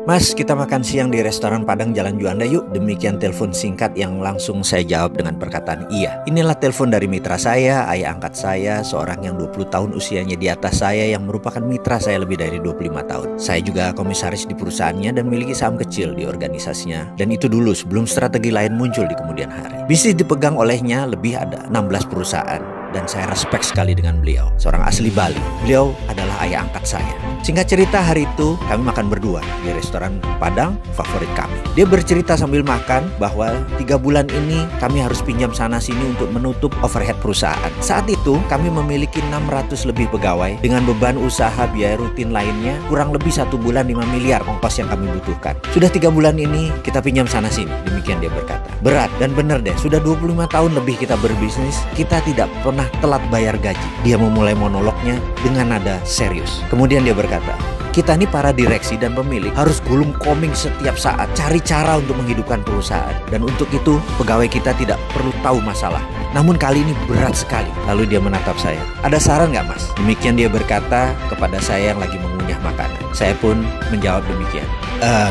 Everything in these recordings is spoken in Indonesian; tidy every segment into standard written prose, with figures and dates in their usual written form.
Mas, kita makan siang di restoran Padang Jalan Juanda yuk. Demikian telepon singkat yang langsung saya jawab dengan perkataan iya. Inilah telepon dari mitra saya, ayah angkat saya, seorang yang 20 tahun usianya di atas saya, yang merupakan mitra saya lebih dari 25 tahun. Saya juga komisaris di perusahaannya dan memiliki saham kecil di organisasinya. Dan itu dulu sebelum strategi lain muncul di kemudian hari. Bisnis dipegang olehnya lebih ada 16 perusahaan. Dan saya respect sekali dengan beliau, seorang asli Bali. Beliau adalah ayah angkat saya. Singkat cerita, hari itu kami makan berdua di restoran Padang favorit kami. Dia bercerita sambil makan bahwa 3 bulan ini kami harus pinjam sana sini untuk menutup overhead perusahaan. Saat itu kami memiliki 600 lebih pegawai dengan beban usaha biaya rutin lainnya kurang lebih 1 bulan 5 miliar ongkos yang kami butuhkan. Sudah 3 bulan ini kita pinjam sana sini, demikian dia berkata. Berat dan bener deh, sudah 25 tahun lebih kita berbisnis, kita tidak pernah telat bayar gaji. Dia memulai monolognya dengan nada serius. Kemudian dia berkata, kita nih para direksi dan pemilik harus gulung koming setiap saat, cari cara untuk menghidupkan perusahaan. Dan untuk itu pegawai kita tidak perlu tahu masalah. Namun kali ini berat sekali. Lalu dia menatap saya. Ada saran nggak, Mas? Demikian dia berkata kepada saya yang lagi mengunyah makanan. Saya pun menjawab demikian.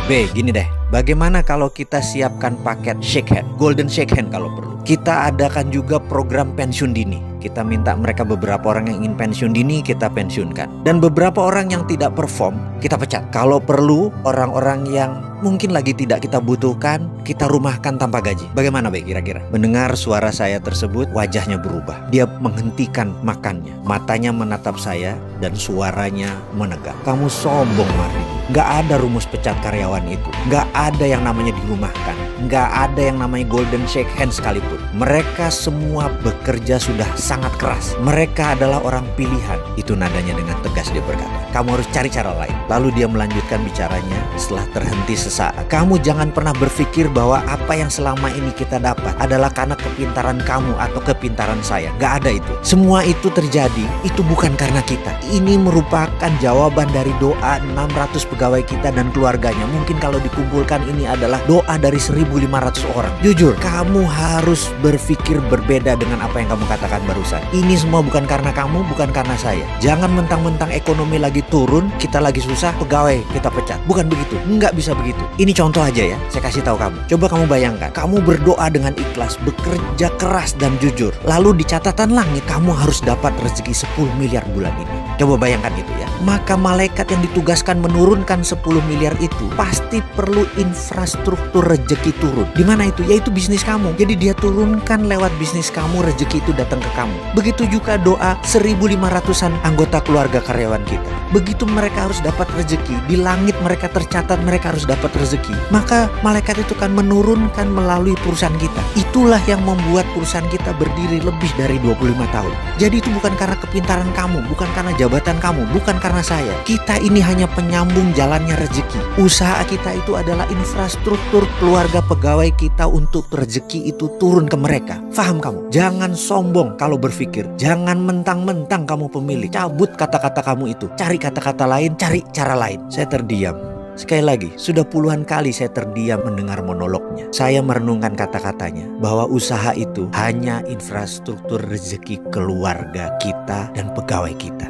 B, gini deh. Bagaimana kalau kita siapkan paket shake hand, golden shake hand kalau perlu. Kita adakan juga program pensiun dini. Kita minta mereka beberapa orang yang ingin pensiun dini, kita pensiunkan. Dan beberapa orang yang tidak perform, kita pecat. Kalau perlu, orang-orang yang mungkin lagi tidak kita butuhkan, kita rumahkan tanpa gaji. Bagaimana, Be, kira-kira? Mendengar suara saya tersebut, wajahnya berubah. Dia menghentikan makannya. Matanya menatap saya dan suaranya menegang. Kamu sombong, Mardi. Nggak ada rumus pecat karyawan itu. Nggak ada yang namanya dirumahkan. Nggak ada yang namanya golden shake hand sekalipun. Mereka semua bekerja sudah sangat keras. Mereka adalah orang pilihan. Itu nadanya dengan tegas dia berkata. Kamu harus cari cara lain. Lalu dia melanjutkan bicaranya setelah terhenti sesaat. Kamu jangan pernah berpikir bahwa apa yang selama ini kita dapat adalah karena kepintaran kamu atau kepintaran saya. Nggak ada itu. Semua itu terjadi, itu bukan karena kita. Ini merupakan jawaban dari doa 600 pegawai kita dan keluarganya. Mungkin kalau dikumpulkan ini adalah doa dari 1.500 orang. Jujur, kamu harus berpikir berbeda dengan apa yang kamu katakan barusan. Ini semua bukan karena kamu, bukan karena saya. Jangan mentang-mentang ekonomi lagi turun, kita lagi susah, pegawai kita pecat. Bukan begitu, nggak bisa begitu. Ini contoh aja ya, saya kasih tahu kamu. Coba kamu bayangkan, kamu berdoa dengan ikhlas, bekerja keras dan jujur. Lalu di catatan langit, kamu harus dapat rezeki 10 miliar bulan ini. Coba bayangkan itu ya. Maka malaikat yang ditugaskan menurunkan 10 miliar itu pasti perlu infrastruktur rezeki turun. Di mana itu? Yaitu bisnis kamu. Jadi dia turunkan lewat bisnis kamu, rezeki itu datang ke kamu. Begitu juga doa 1.500-an anggota keluarga karyawan kita. Begitu mereka harus dapat rezeki, di langit mereka tercatat mereka harus dapat rezeki. Maka malaikat itu kan menurunkan melalui perusahaan kita. Itulah yang membuat perusahaan kita berdiri lebih dari 25 tahun. Jadi itu bukan karena kepintaran kamu, bukan karena jabatan kamu, bukan karena saya. Kita ini hanya penyambung jalannya rezeki. Usaha kita itu adalah infrastruktur keluarga pegawai kita untuk rezeki itu turun ke mereka. Faham kamu? Jangan sombong kalau berpikir. Jangan mentang-mentang kamu pemilik. Cabut kata-kata kamu itu. Cari kata-kata lain, cari cara lain. Saya terdiam. Sekali lagi, sudah puluhan kali saya terdiam mendengar monolognya. Saya merenungkan kata-katanya bahwa usaha itu hanya infrastruktur rezeki keluarga kita dan pegawai kita.